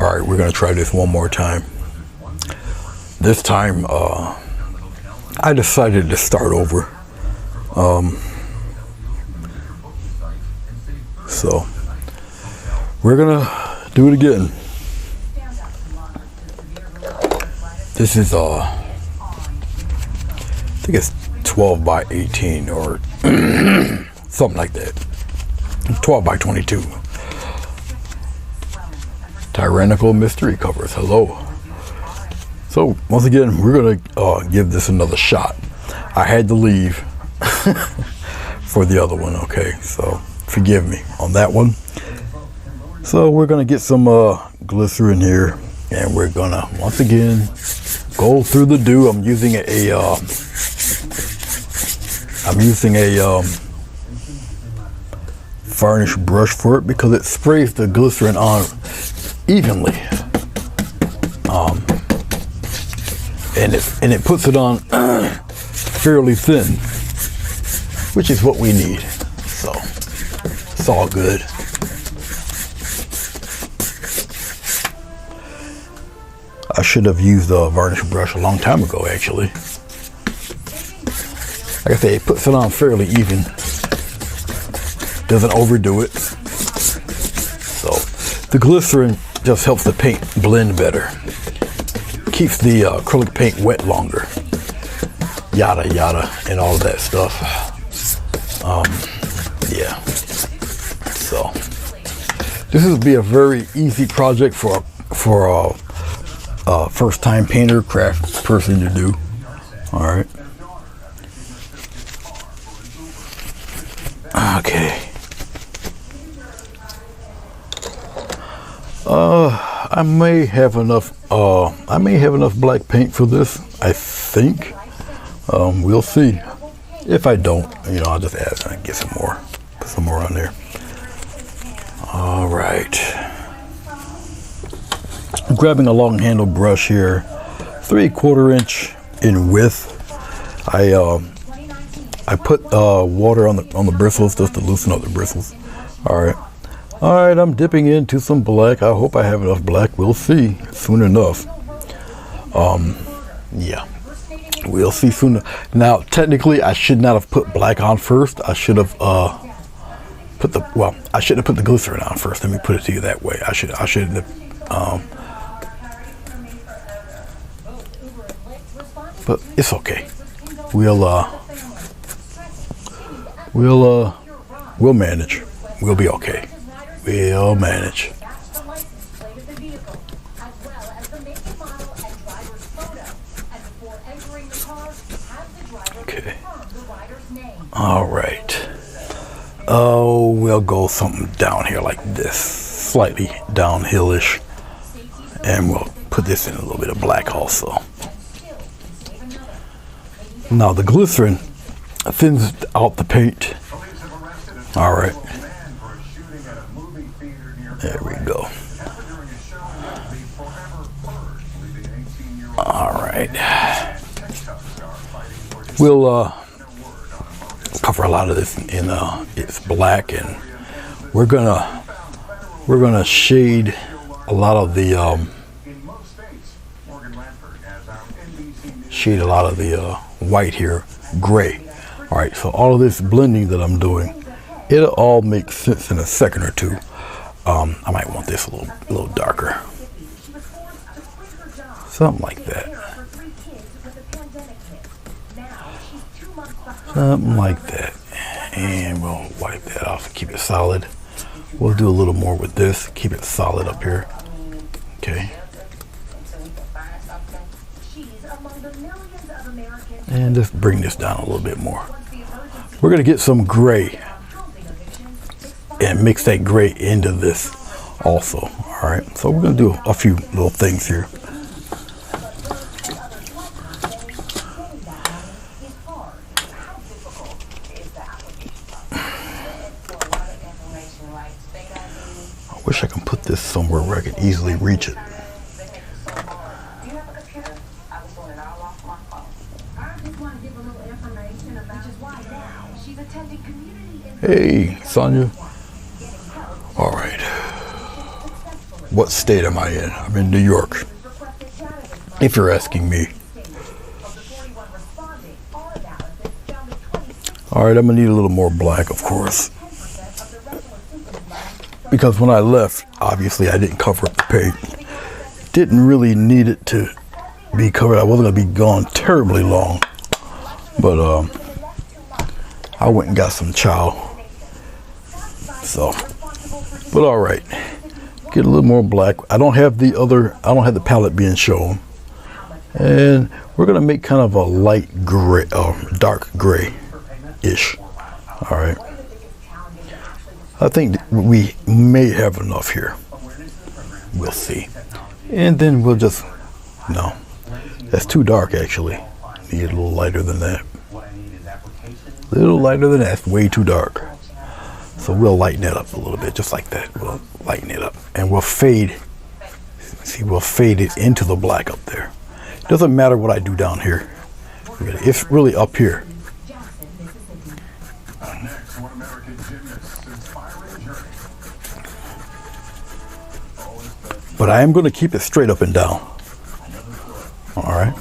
All right, we're gonna try this one more time. This time, I decided to start over. So we're gonna do it again. This is I think it's 12 by 18 or something like that. 12 by 22. Tyrannical mystery covers. Hello. So once again, we're gonna give this another shot. I had to leave for the other one. Okay, so forgive me on that one. So we're gonna get some glycerin here, and we're gonna once again go through the dew. I'm using a varnish brush for it because it sprays the glycerin on evenly, and it puts it on fairly thin, which is what we need. So it's all good. I should have used a varnish brush a long time ago, actually. Like I say, it puts it on fairly even. Doesn't overdo it. So the glycerin just helps the paint blend better. Keeps the acrylic paint wet longer. Yada yada and all of that stuff. Yeah. So this would be a very easy project for a first-time painter, craft person to do. All right. Okay. I may have enough. I may have enough black paint for this. I think. We'll see. If I don't, I'll just add and get some more. Put some more on there. All right. I'm grabbing a long handle brush here, 3/4 inch in width. I put water on the bristles just to loosen up the bristles. All right, I'm dipping into some black. I hope I have enough black. We'll see soon enough. Yeah, we'll see soon. Now, technically, I should not have put black on first. I should have put the glycerin on first. Let me put it to you that way. I shouldn't have. But it's okay. We'll manage. We'll be okay. We'll manage. Okay. All right. Oh, we'll go something down here like this, slightly downhillish, and we'll put this in a little bit of black also. Now the glycerin thins out the paint. All right. There we go. All right. We'll cover a lot of this in it's black, and we're gonna shade a lot of the white here gray. All right, so all of this blending that I'm doing, it'll all make sense in a second or two. I might want this a little darker, something like that, and we'll wipe that off and keep it solid. We'll do a little more with this, keep it solid up here. Okay. And just bring this down a little bit more. We're gonna get some gray and mix that gray into this also. All right, so we're gonna do a few little things here. I wish I can put this somewhere where I can easily reach it. Hey, Sonia. All right. What state am I in? I'm in New York, if you're asking me. All right, I'm gonna need a little more black, of course, because when I left, obviously I didn't cover up the paint. Didn't really need it to be covered. I wasn't gonna be gone terribly long, but I went and got some chow. So, but all right, get a little more black. I don't have the palette being shown, and we're gonna make kind of a light gray, dark gray-ish. All right. I think we may have enough here. We'll see. And then we'll just, no, that's too dark actually. Need a little lighter than that. A little lighter than that, that's way too dark. So we'll lighten it up a little bit, just like that. We'll lighten it up. And we'll fade, see, we'll fade it into the black up there. It doesn't matter what I do down here. It's really up here. But I am going to keep it straight up and down. All right.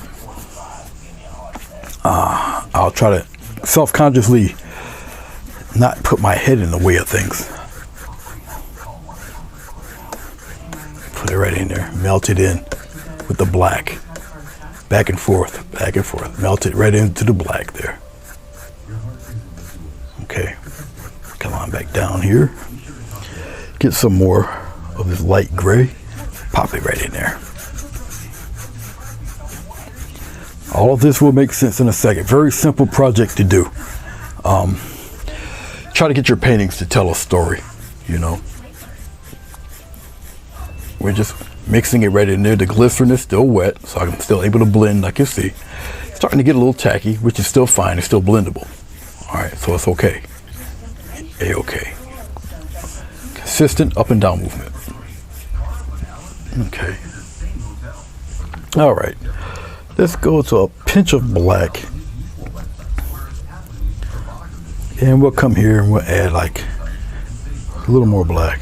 I'll try to self-consciously not put my head in the way of things. Put it right in there. Melt it in with the black. Back and forth, back and forth. Melt it right into the black there. Okay. Come on back down here. Get some more of this light gray. Pop it right in there. All of this will make sense in a second. Very simple project to do. Try to get your paintings to tell a story, you know. We're just mixing it right in there. The glycerin is still wet, so I'm still able to blend, like you see. It's starting to get a little tacky, which is still fine. It's still blendable. All right, so it's okay. A-okay. Consistent up and down movement. Okay. All right. Let's go to a pinch of black. And we'll come here and we'll add like a little more black.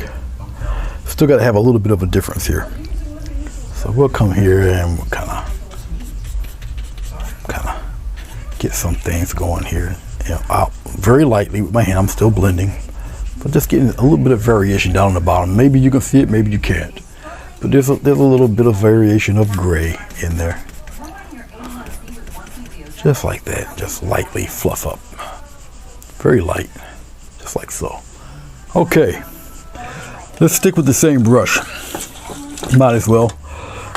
Still got to have a little bit of a difference here. So we'll come here and we'll kind of get some things going here. You know, out very lightly with my hand. I'm still blending, but just getting a little bit of variation down on the bottom. Maybe you can see it, maybe you can't. But there's a little bit of variation of gray in there. Just like that, just lightly fluff up. Very light, just like so. Okay, let's stick with the same brush. Might as well.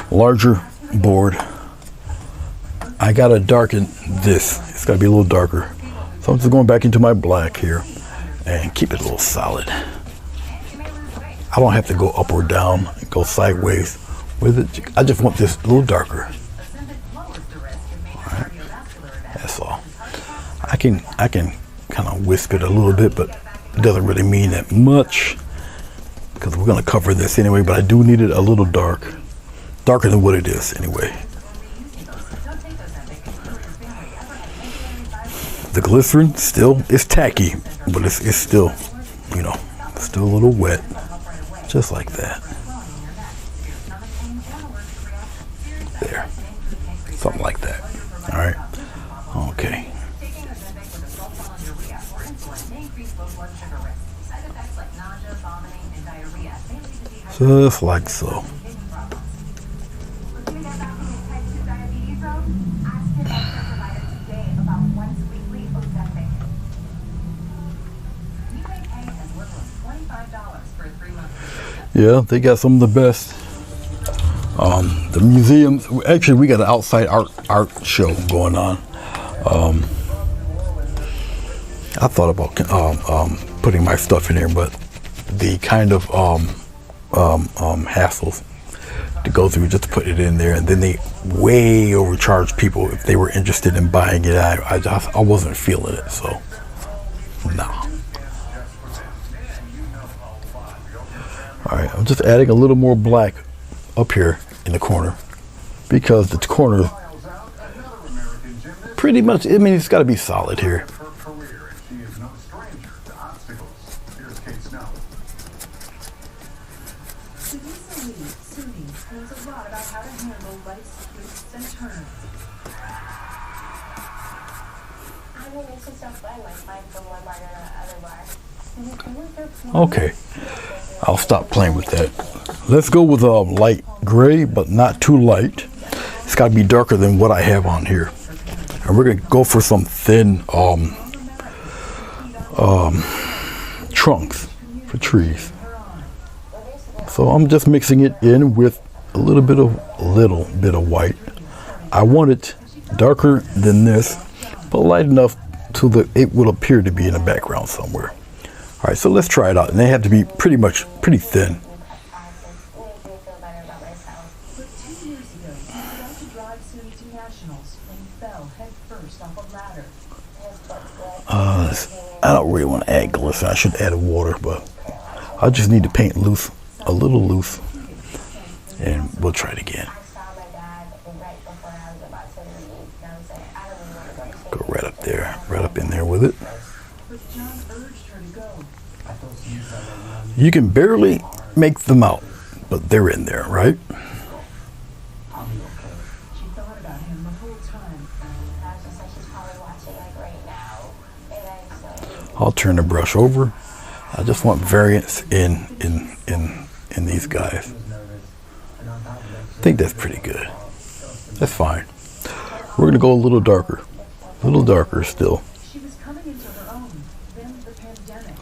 Larger board. I gotta darken this. It's gotta be a little darker. So I'm just going back into my black here and keep it a little solid. I don't have to go up or down and go sideways with it. I just want this a little darker. All right. That's all. I can kind of wisp it a little bit, but it doesn't really mean that much because we're going to cover this anyway, but I do need it a little darker than what it is anyway. The glycerin still is tacky, but it's still, you know, still a little wet, just like that. There, something like that. All right. Okay. Just like so. Yeah, they got some of the best. The museums, actually we got an outside art show going on. I thought about putting my stuff in here, but the kind of hassles to go through just to put it in there, and then they way overcharge people if they were interested in buying it. I wasn't feeling it, so no. All right, I'm just adding a little more black up here in the corner because the corner pretty much, I mean, it's got to be solid here. Okay, I'll stop playing with that. Let's go with light gray, but not too light. It's got to be darker than what I have on here. And we're gonna go for some thin trunks for trees. So I'm just mixing it in with a little bit of white. I want it darker than this, but light enough so that it will appear to be in the background somewhere. All right, so let's try it out. And they have to be pretty thin. I don't really want to add glycerin. I should add water, but I just need to paint loose, a little loose, and we'll try it again. Go right up there, right up in there with it. You can barely make them out, but they're in there, right? I'll turn the brush over. I just want variance in these guys. I think that's pretty good. That's fine. We're gonna go a little darker still.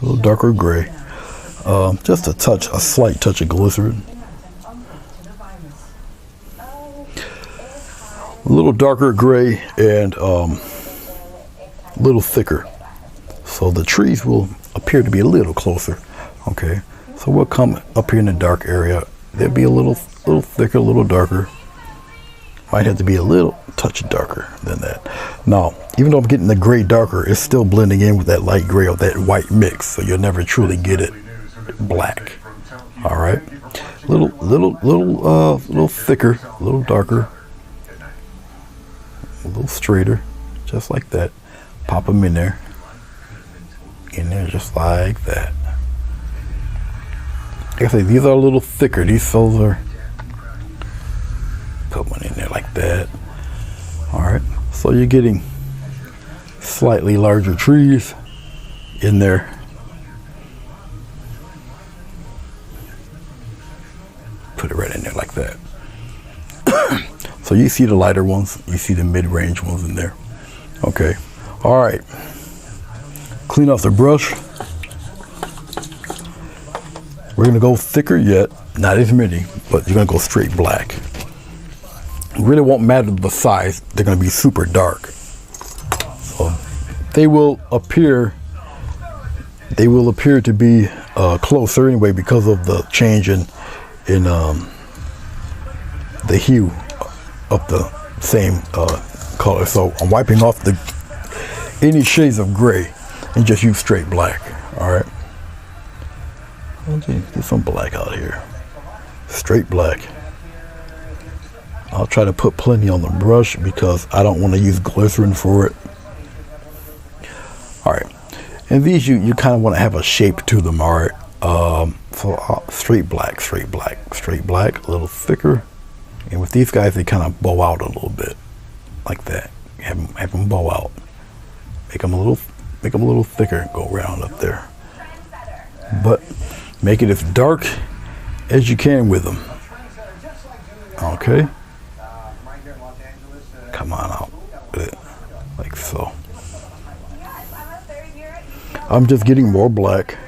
A little darker gray. Just a slight touch of glycerin. A little darker gray and a little thicker. So the trees will appear to be a little closer. Okay, so we'll come up here in the dark area. They'll be a little thicker, a little darker. Might have to be a little touch darker than that. Now, even though I'm getting the gray darker, it's still blending in with that light gray or that white mix, so you'll never truly get it black. All right, little thicker, a little darker, a little straighter, just like that. Pop them in there just like that. Like I say, these are a little thicker. These fellas are, put one in there like that. All right, so you're getting slightly larger trees in there. Put it right in there like that. So you see the lighter ones, you see the mid-range ones in there. Okay, all right. Clean off the brush. We're gonna go thicker yet, not as many, but you're gonna go straight black. It really won't matter the size, they're gonna be super dark. So they will appear to be closer anyway because of the change in the hue of the same color. So I'm wiping off any shades of gray and just use straight black. All right, get some black out here, straight black. I'll try to put plenty on the brush because I don't want to use glycerin for it. All right, and these you kind of want to have a shape to them. All right, so straight black, a little thicker. And with these guys, they kind of bow out a little bit, like that. Have them bow out. Make them a little thicker. Go around up there, but make it as dark as you can with them. Okay. Come on out with it, like so. I'm just getting more black.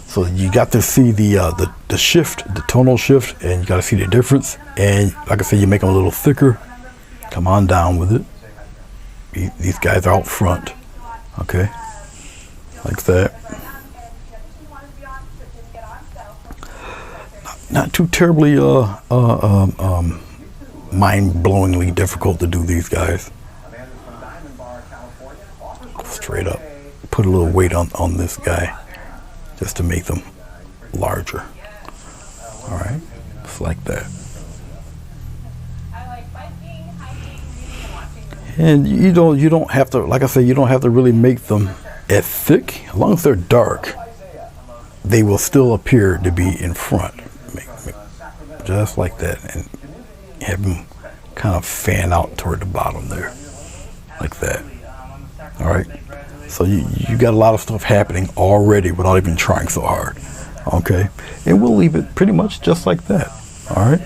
So you got to see the shift, the tonal shift, and you got to see the difference. And like I said, you make them a little thicker. Come on down with it. These guys are out front, okay, like that. Not too terribly mind-blowingly difficult to do these guys. Straight up, put a little weight on this guy, just to make them larger. All right, just like that. And you don't have to, like I say, you don't have to really make them as thick. As long as they're dark, they will still appear to be in front. just like that, and have them kind of fan out toward the bottom there, like that. All right, so you got a lot of stuff happening already without even trying so hard. Okay, and we'll leave it pretty much just like that. All right,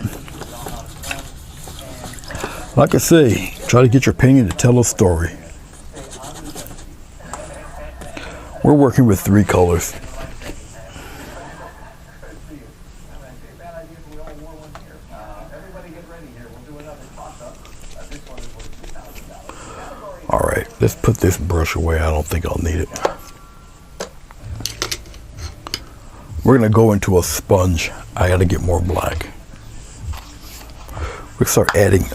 like I say, try to get your painting to tell a story. We're working with 3 colors. All right, let's put this brush away. I don't think I'll need it. We're gonna go into a sponge. I gotta get more black. We start adding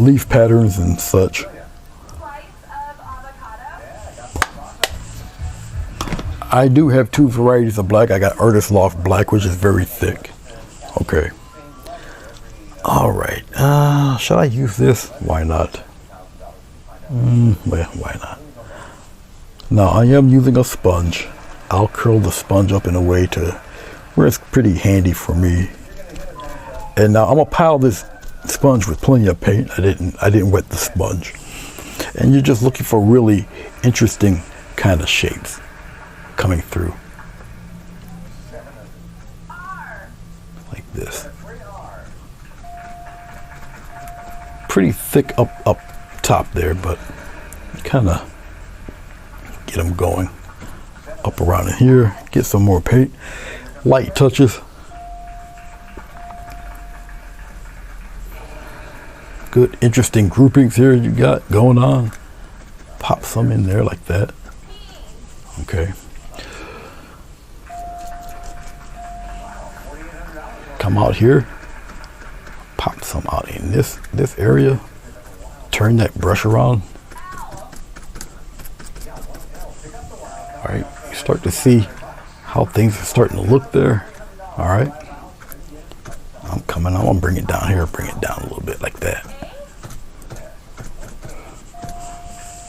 leaf patterns and such. I do have 2 varieties of black. I got Artist Loft Black, which is very thick. Okay. All right. Should I use this? Why not? Well, why not? Now I am using a sponge. I'll curl the sponge up in a way to where it's pretty handy for me. And now I'm gonna pile this sponge with plenty of paint. I didn't wet the sponge. And you're just looking for really interesting kind of shapes coming through, like this. Pretty thick up top there, but kind of get them going up around in here. Get some more paint, light touches. Good, interesting groupings here you got going on. Pop some in there like that. Okay. Come out here, pop some out in this area, turn that brush around. All right, you start to see how things are starting to look there. All right, I'm gonna bring it down here, bring it down a little bit like that.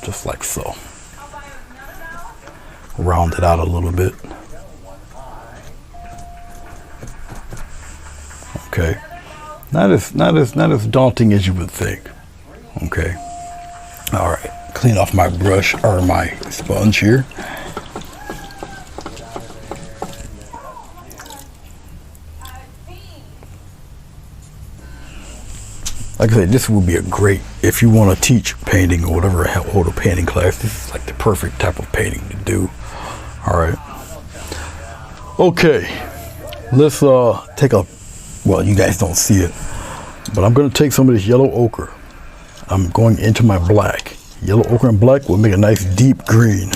Just like so. Round it out a little bit. Okay, not as daunting as you would think. Okay, all right. Clean off my brush or my sponge here. Like I said, this would be a great, if you want to teach painting or whatever, hold a painting class. This is like the perfect type of painting to do. All right. Okay, let's take a. Well, you guys don't see it, but I'm going to take some of this yellow ochre. I'm going into my black. Yellow ochre and black will make a nice deep green.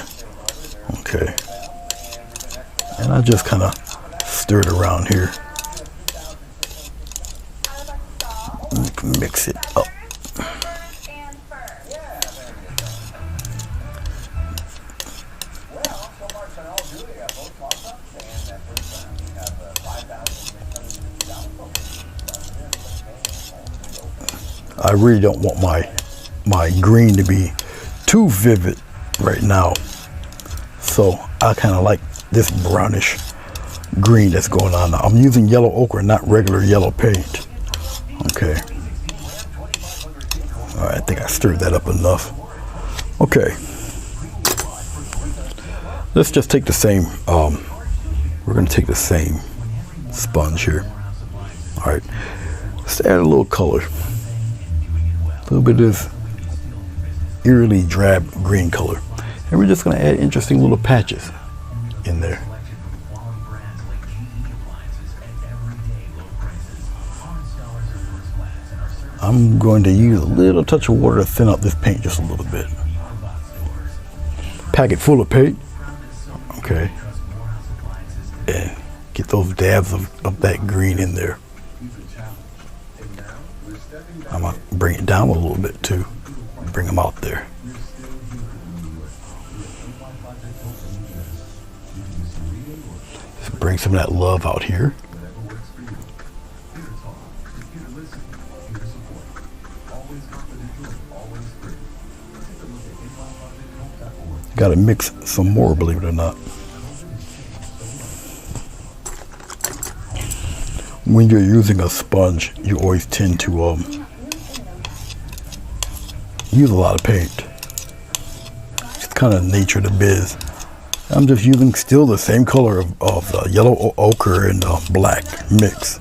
Okay. And I just kind of stir it around here. Mix it up. I really don't want my green to be too vivid right now, so I kind of like this brownish green that's going on now. I'm using yellow ochre, not regular yellow paint. Okay. All right, I think I stirred that up enough. Okay. Let's just take the same, we're going to take the same sponge here. All right. Let's add a little color. A little bit of this eerily drab green color. And we're just going to add interesting little patches in there. I'm going to use a little touch of water to thin out this paint just a little bit. Pack it full of paint. Okay. And get those dabs of that green in there. I'm going to bring it down a little bit too. Bring them out there. Just bring some of that love out here. Got to mix some more, believe it or not. when you're using a sponge, you always tend to use a lot of paint. It's kind of nature of the biz. I'm just using still the same color of the yellow ochre and black mix,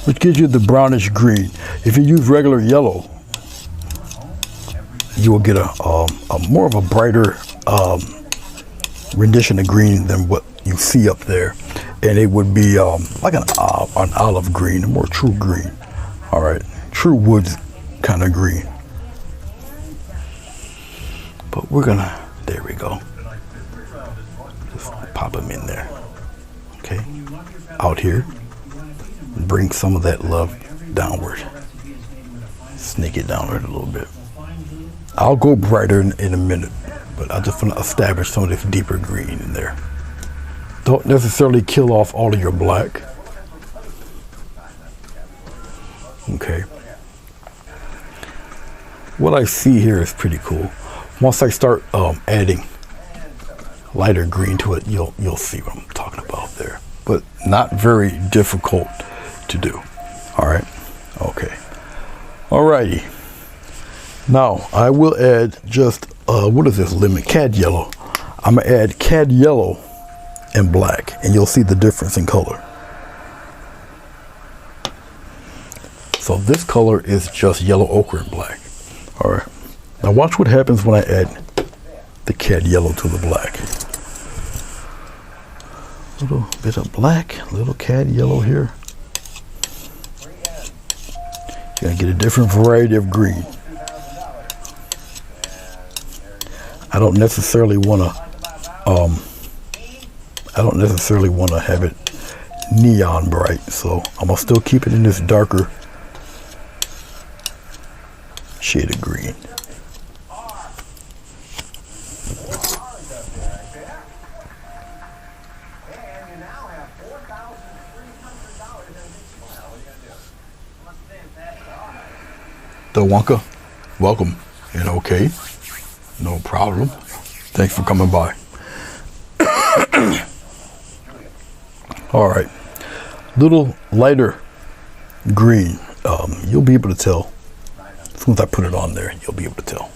which gives you the brownish green. If you use regular yellow, you will get a more of a brighter rendition of green than what you see up there, and it would be like an olive green, a more true green. All right, true woods kind of green. But we're gonna, there we go. Just pop them in there. Okay, out here, bring some of that love downward. Snake it downward a little bit. I'll go brighter in a minute, but I just want to establish some of this deeper green in there. Don't necessarily kill off all of your black. Okay. What I see here is pretty cool. Once I start adding lighter green to it, you'll see what I'm talking about there. But not very difficult to do. All right. Okay. Alrighty. Now I will add just what is this lemon? Cad yellow. I'm gonna add cad yellow and black, and you'll see the difference in color. So this color is just yellow ochre and black. All right. Now watch what happens when I add the cad yellow to the black. A little bit of black, a little cad yellow here. You're gonna get a different variety of green. I don't necessarily want to have it neon bright, so I'm gonna still keep it in this darker shade of green. The Wonka, welcome and okay. No problem. Thanks for coming by. All right. Little lighter green. You'll be able to tell. As soon as I put it on there, you'll be able to tell.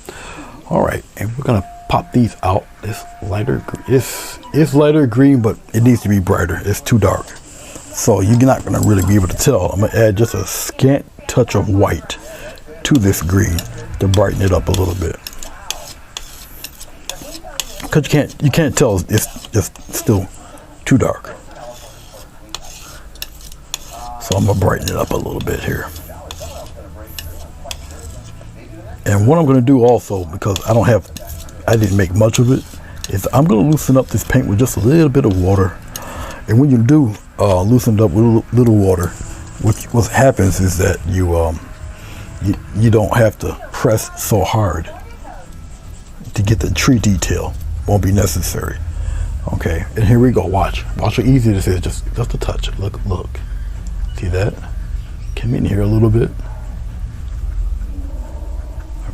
All right. And we're going to pop these out. This lighter, it's lighter green, but it needs to be brighter. It's too dark. So you're not going to really be able to tell. I'm going to add just a scant touch of white to this green to brighten it up a little bit. Because you can't tell, it's just still too dark. So I'm gonna brighten it up a little bit here. And what I'm gonna do also, because I didn't make much of it, is I'm gonna loosen up this paint with just a little bit of water. And when you do loosen it up with a little water, what happens is that you don't have to press so hard to get the tree detail. Won't be necessary. Okay, and here we go. Watch how easy this is. Just a touch. Look. See that? Come in here a little bit.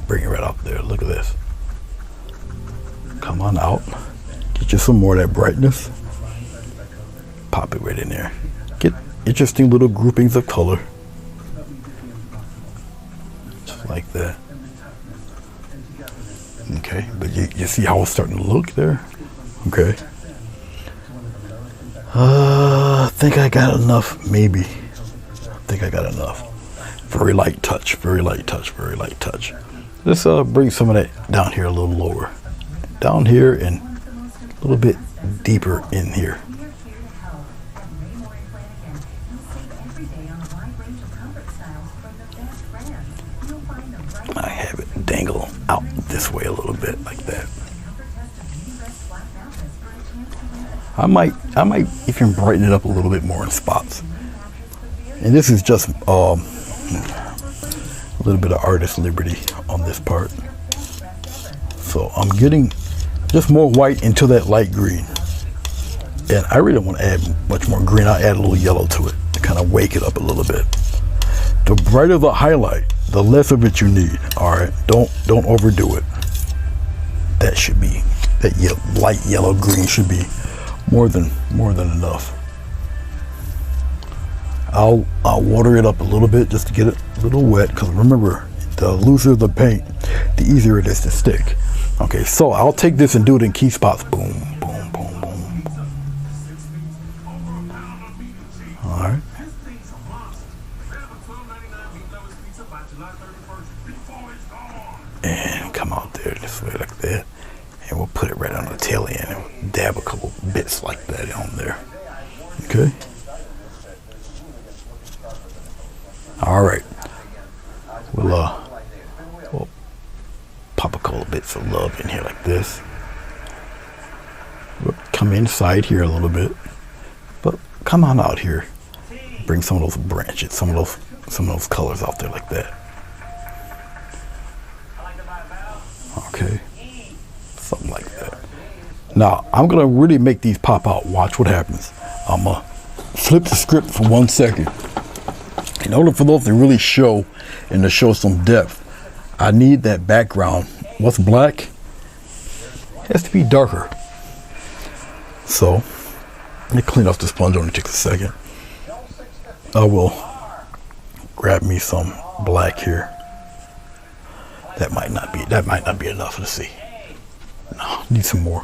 Bring it right up there. Look at this. Come on out. Get you some more of that brightness. Pop it right in there. Get interesting little groupings of color. Just like that. Okay, but you see how it's starting to look there? Okay. I think I got enough, maybe. I think I got enough. Very light touch, very light touch, very light touch. Let's bring some of that down here a little lower. Down here and a little bit deeper in here. I have it dangle out this way a little bit like that. I might even brighten it up a little bit more in spots. And this is just a little bit of artist liberty on this part. So I'm getting just more white into that light green. And I really don't want to add much more green. I'll add a little yellow to it to kind of wake it up a little bit. The brighter the highlight, the less of it you need. All right, don't overdo it. That should be, that light yellow green should be more than enough. I'll water it up a little bit just to get it a little wet, because remember, the looser the paint, the easier it is to stick. Okay, so I'll take this and do it in key spots. Boom, boom, boom, boom. All right. And come out there this way like that. And we'll put it right on the tail end and dab a couple bits like that on there. Okay. All right. We'll pop a couple bits of love in here like this. We'll come inside here a little bit, but come on out here. Bring some of those branches, some of those colors out there like that. Okay. Something like that. Now, I'm going to really make these pop out. Watch what happens. I'm going to flip the script for 1 second. In order for those to really show and to show some depth, I need that background. What's black has to be darker. So, let me clean off the sponge. Only takes a second. I will grab me some black here. That might not be enough to see. No, need some more.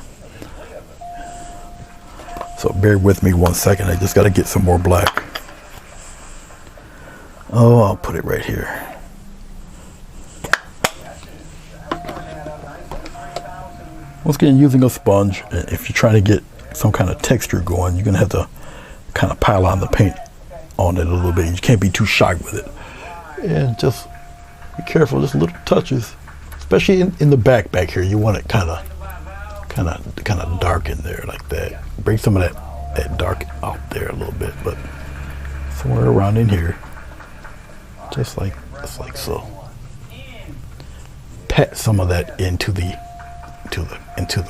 So bear with me 1 second. I just got to get some more black. Oh, I'll put it right here. Once again, using a sponge, if you're trying to get some kind of texture going, you're going to have to kind of pile on the paint on it a little bit. You can't be too shy with it. And just be careful, just little touches, especially in the back here. You want it kind of dark in there like that. Bring some of that dark out there a little bit, but somewhere around in here, just like so. Pat some of that into the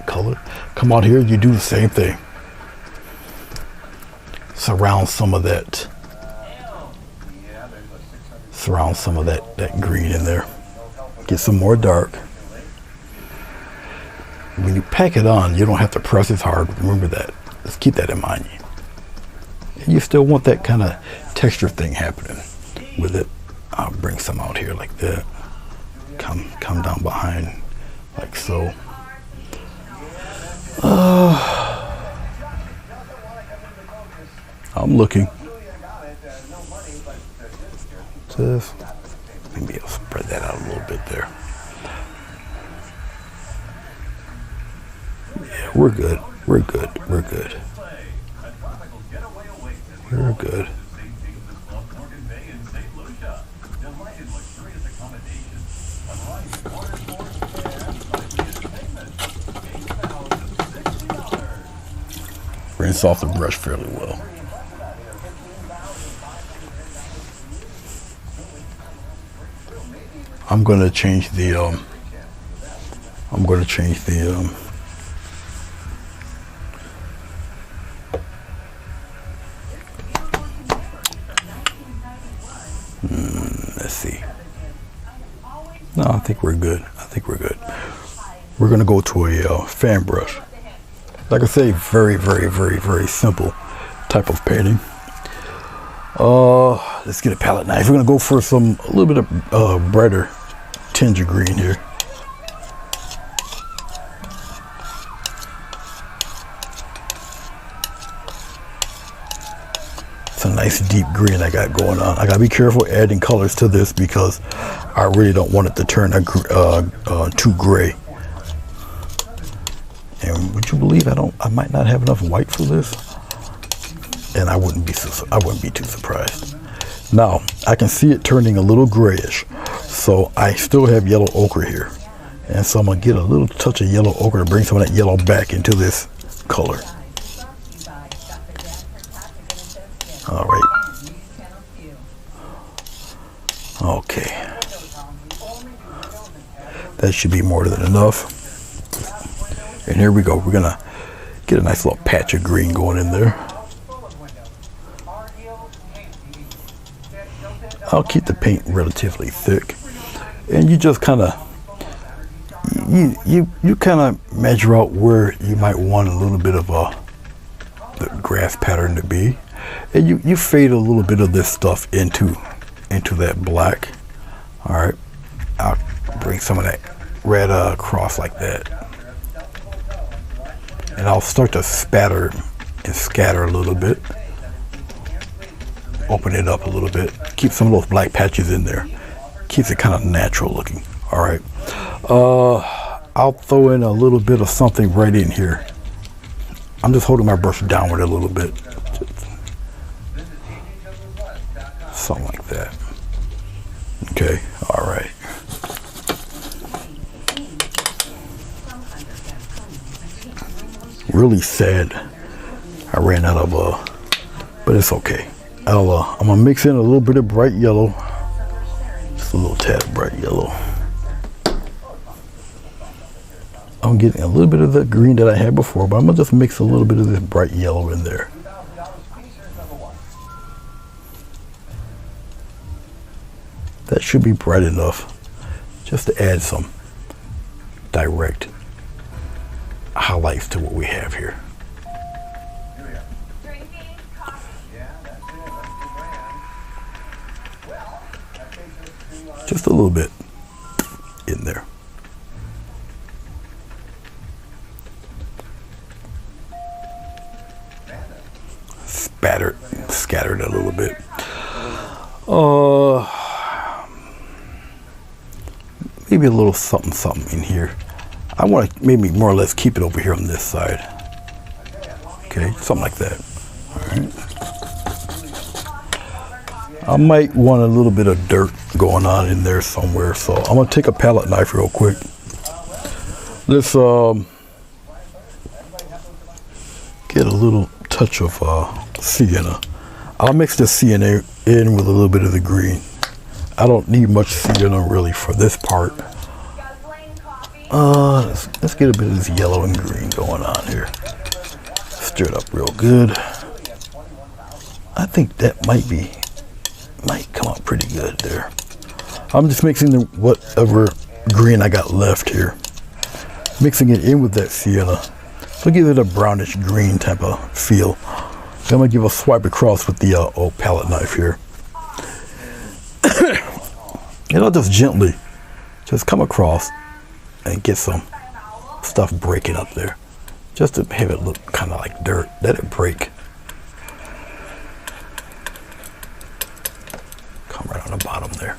color. Come out here, you do the same thing. Surround some of that green in there. Get some more dark. When you pack it on, you don't have to press as hard. Remember that. Let's keep that in mind. And you still want that kind of texture thing happening with it. I'll bring some out here like that. Come down behind like so. I'm looking. Just maybe I'll spread that out a little bit there. Yeah, we're good. We're good. We're good. We're good. Rinse off the brush fairly well. I'm going to change the let's see. No, I think we're good. We're going to go to a fan brush. Like I say, very, very, very, very simple type of painting. Let's get a palette knife. We're going to go for a little bit of brighter tinge of green here. It's a nice deep green I got going on. I got to be careful adding colors to this because I really don't want it to turn too gray. And would you believe I might not have enough white for this? And I wouldn't be too surprised. Now I can see it turning a little grayish, so I still have yellow ochre here, and so I'm gonna get a little touch of yellow ochre to bring some of that yellow back into this color. All right. Okay. That should be more than enough. And here we go. We're gonna get a nice little patch of green going in there. I'll keep the paint relatively thick, and you just kind of you kind of measure out where you might want a little bit of the grass pattern to be. And you fade a little bit of this stuff into that black. All right, I'll bring some of that red across like that, and I'll start to spatter and scatter a little bit. Open it up a little bit. Keep some of those black patches in there. Keeps it kind of natural looking. All right. I'll throw in a little bit of something right in here. I'm just holding my brush downward a little bit. Something like that. Okay. All right. Really sad I ran out of but it's okay. I'm gonna mix in a little bit of bright yellow, just a little tad of bright yellow. I'm getting a little bit of the green that I had before, but I'm gonna just mix a little bit of this bright yellow in there. That should be bright enough just to add some direct highlights to what we have here. Just a little bit in there. Scattered a little bit. Maybe a little something in here. I want to maybe more or less keep it over here on this side. Okay, something like that. All right. I might want a little bit of dirt going on in there somewhere, so I'm gonna take a palette knife real quick. Let's get a little touch of sienna. I'll mix the sienna in with a little bit of the green. I don't need much sienna really for this part. Let's get a bit of this yellow and green going on here. Stir it up real good. I think that might come out pretty good there. I'm just mixing whatever green I got left here. Mixing it in with that sienna. So give it a brownish green type of feel. Then I'm gonna give a swipe across with the old palette knife here. And I'll just gently just come across and get some stuff breaking up there. Just to have it look kind of like dirt. Let it break. Come right on the bottom there.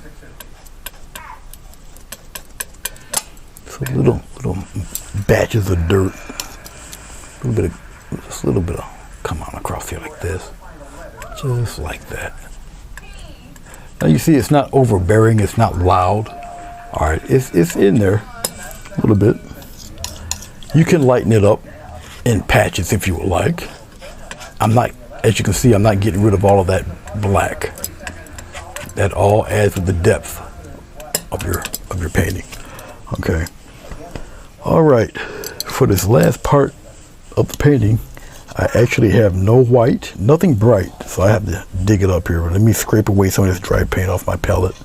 So little batches of dirt. Just a little bit of come on across here like this. Just like that. Now you see it's not overbearing, it's not loud. All right, it's in there a little bit. You can lighten it up in patches if you would like. As you can see, I'm not getting rid of all of that black. That all adds to the depth of your painting. Okay. All right, for this last part of the painting, I actually have no white, nothing bright, so I have to dig it up here. Let me scrape away some of this dry paint off my palette.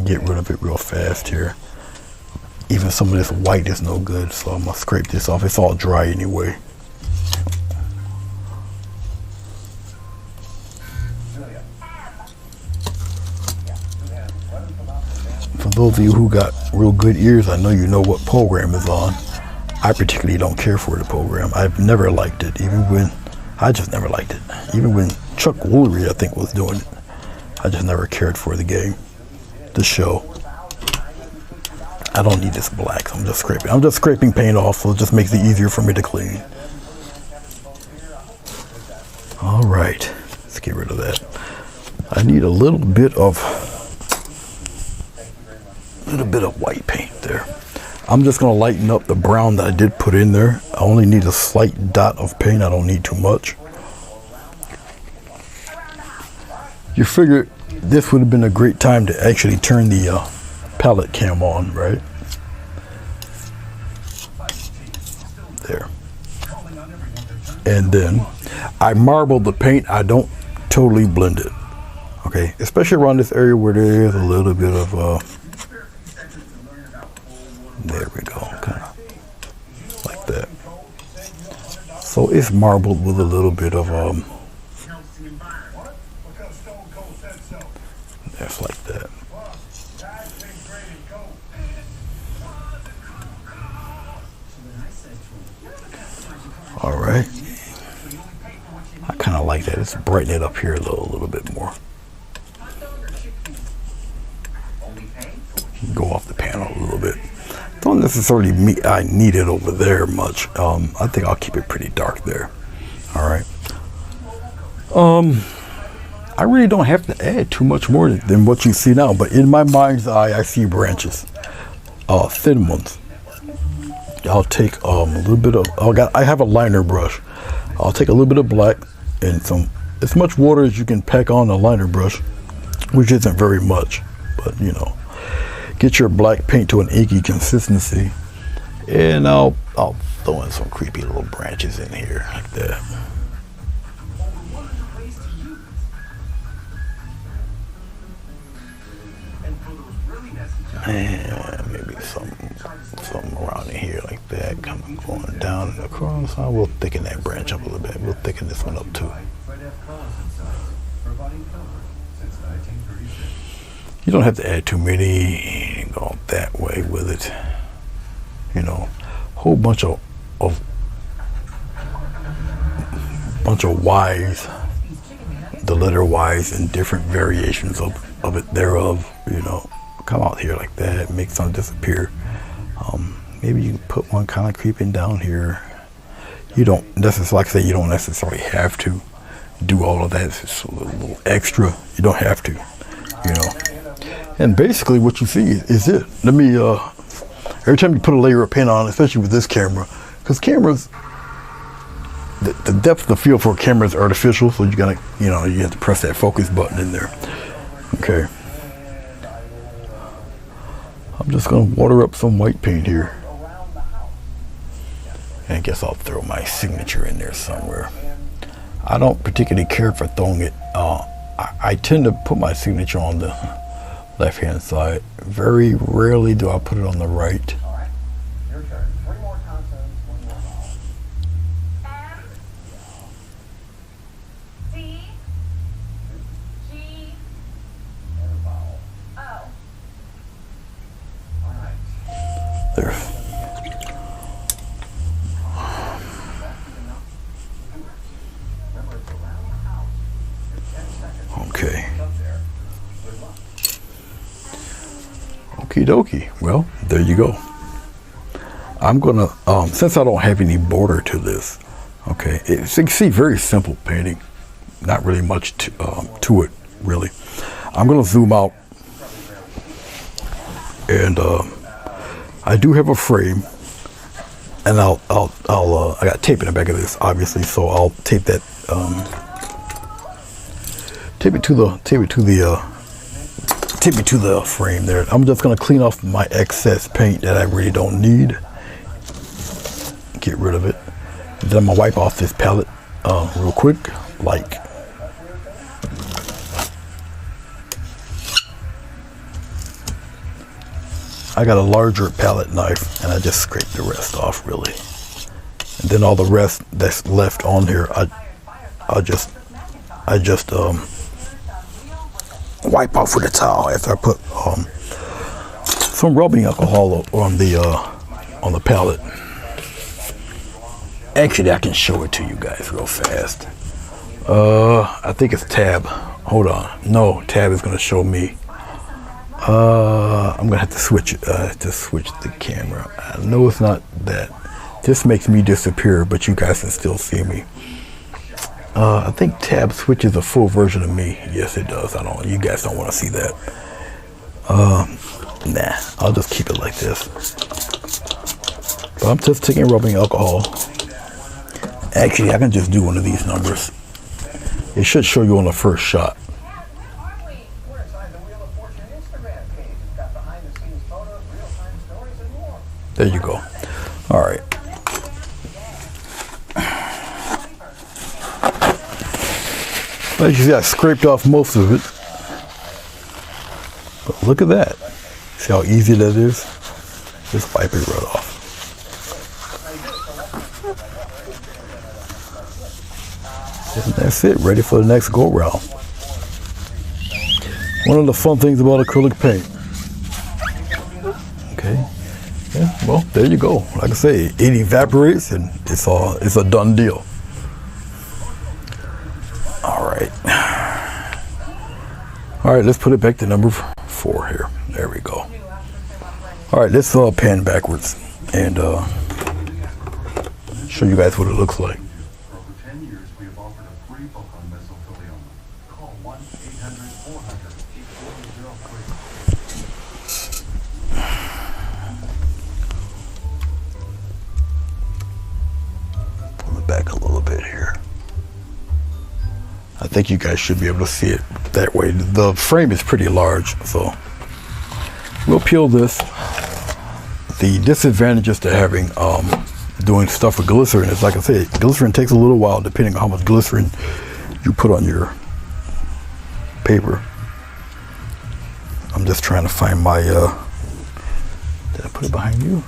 Get rid of it real fast here. Even some of this white is no good, so I'm gonna scrape this off. It's all dry anyway. For those of you who got real good ears, I know you know what program is on. I particularly don't care for the program. I've never liked it, I just never liked it. Even when Chuck Woolery, I think, was doing it, I just never cared for the game, the show. I don't need this black, so I'm just scraping paint off, so it just makes it easier for me to clean. All right, let's get rid of that. I need a little bit of white paint there. I'm just gonna lighten up the brown that I did put in there. I only need a slight dot of paint. I don't need too much. You figure this would have been a great time to actually turn the palette cam on, right? There. And then I marbled the paint. I don't totally blend it. Okay, especially around this area where there is a little bit of there we go, kind of like that. So it's marbled with a little bit of Just like that. All right. I kind of like that. Let's brighten it up here a little bit more. Go off the panel a little bit. Don't necessarily I need it over there much. I think I'll keep it pretty dark there. All right. I really don't have to add too much more than what you see now, but in my mind's eye, I see branches, thin ones. I'll take a little bit of, I have a liner brush. I'll take a little bit of black and as much water as you can pack on a liner brush, which isn't very much, but you know, get your black paint to an inky consistency, and I'll throw in some creepy little branches in here like that. And maybe something around in here like that, going down and across. I will thicken that branch up a little bit. We'll thicken this one up too. You don't have to add too many. Go that way with it. You know, whole bunch of Y's, the letter Y's, and different variations of it thereof. You know. Come out here like that, make some disappear. Maybe you can put one kind of creeping down here. You don't necessarily, like I say, you don't necessarily have to do all of that. It's just a little extra. You don't have to, you know. And basically what you see is it. Let me, every time you put a layer of paint on, especially with this camera, because cameras, the depth of field for a camera is artificial, so you gotta, you know, you have to press that focus button in there. Okay. I'm just going to water up some white paint here. And I guess I'll throw my signature in there somewhere. I don't particularly care for throwing it. I tend to put my signature on the left-hand side. Very rarely do I put it on the right. There. Okay. Okie dokie. Well, there you go. I'm gonna, since I don't have any border to this, okay, so you can see very simple painting. Not really much to it, really. I'm gonna zoom out, and I do have a frame, and I got tape in the back of this, obviously, so I'll tape that, tape it to the frame there. I'm just gonna clean off my excess paint that I really don't need. Get rid of it. And then I'm gonna wipe off this palette real quick, like. I got a larger palette knife, and I just scrape the rest off, really. And then all the rest that's left on here, I just wipe off with a towel after I put some rubbing alcohol on the palette. Actually, I can show it to you guys real fast. I think it's tab. Hold on. No, tab is going to show me. I'm gonna have to switch the camera. I know it's not that. This makes me disappear, but you guys can still see me. I think tab switches a full version of me. Yes, it does. You guys don't want to see that. Nah, I'll just keep it like this. But I'm just taking rubbing alcohol. Actually, I can just do one of these numbers. It should show you on the first shot. There you go. All right. Like you see, I scraped off most of it. But look at that. See how easy that is? Just wipe it right off. And that's it. Ready for the next go round. One of the fun things about acrylic paint. Okay. Yeah, well, there you go. Like I say, it evaporates and it's a done deal. All right. All right, let's put it back to number 4 here. There we go. All right, let's pan backwards and show you guys what it looks like. Pull it back a little bit here. I think you guys should be able to see it that way. The frame is pretty large, so we'll peel this. The disadvantages to having doing stuff with glycerin is, like I said, glycerin takes a little while depending on how much glycerin you put on your paper. I'm just trying to find my did I put it behind you?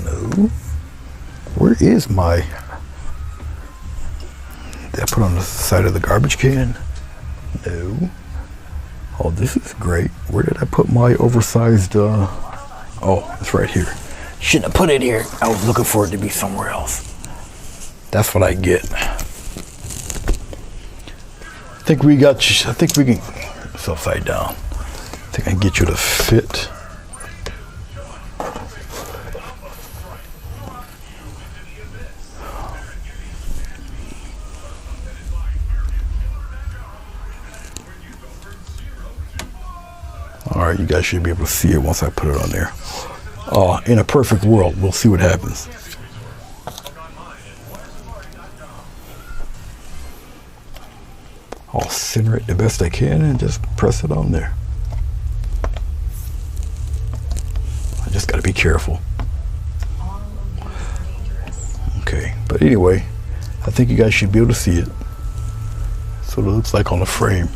No. Where is my, did I put it on the side of the garbage can? No. Oh, this is great. Where did I put my oversized, oh, it's right here. Shouldn't have put it here. I was looking for it to be somewhere else. That's what I get. I think we got you, I think we can, it's upside down. I think I can get you to fit. All right, you guys should be able to see it once I put it on there. In a perfect world, we'll see what happens. I'll center it the best I can and just press it on there. I just got to be careful. Okay, but anyway, I think you guys should be able to see it. So it looks like on the frame.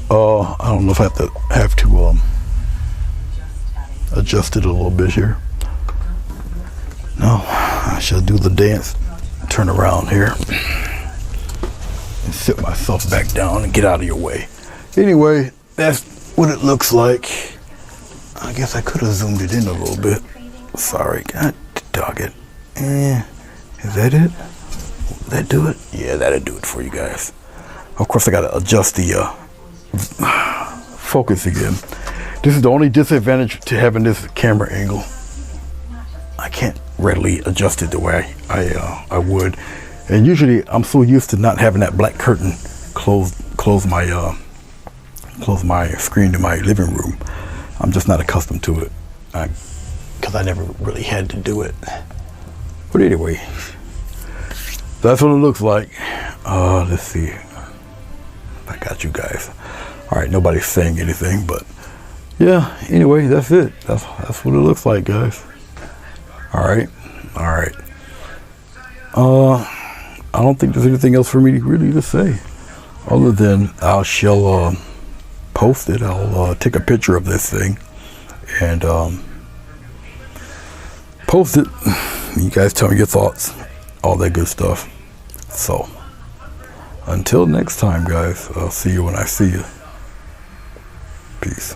I don't know if I have to adjust it a little bit here. No, I shall do the dance, turn around here and sit myself back down and get out of your way. Anyway, that's what it looks like. I guess I could have zoomed it in a little bit. Sorry, god dog it. Is that it? Will that do it? Yeah, that'll do it for you guys. Of course, I gotta adjust the focus again. This is the only disadvantage to having this camera angle. I can't readily adjust it the way I would, and usually I'm so used to not having that black curtain close my screen to my living room. I'm just not accustomed to it because I never really had to do it. But anyway, that's what it looks like. Let's see. I got you guys. All right, nobody's saying anything, but yeah, anyway, that's it. That's what it looks like, guys. All right. I don't think there's anything else for me really to say other than I shall post it. I'll take a picture of this thing and post it. You guys tell me your thoughts, all that good stuff. So until next time, guys, I'll see you when I see you. Peace.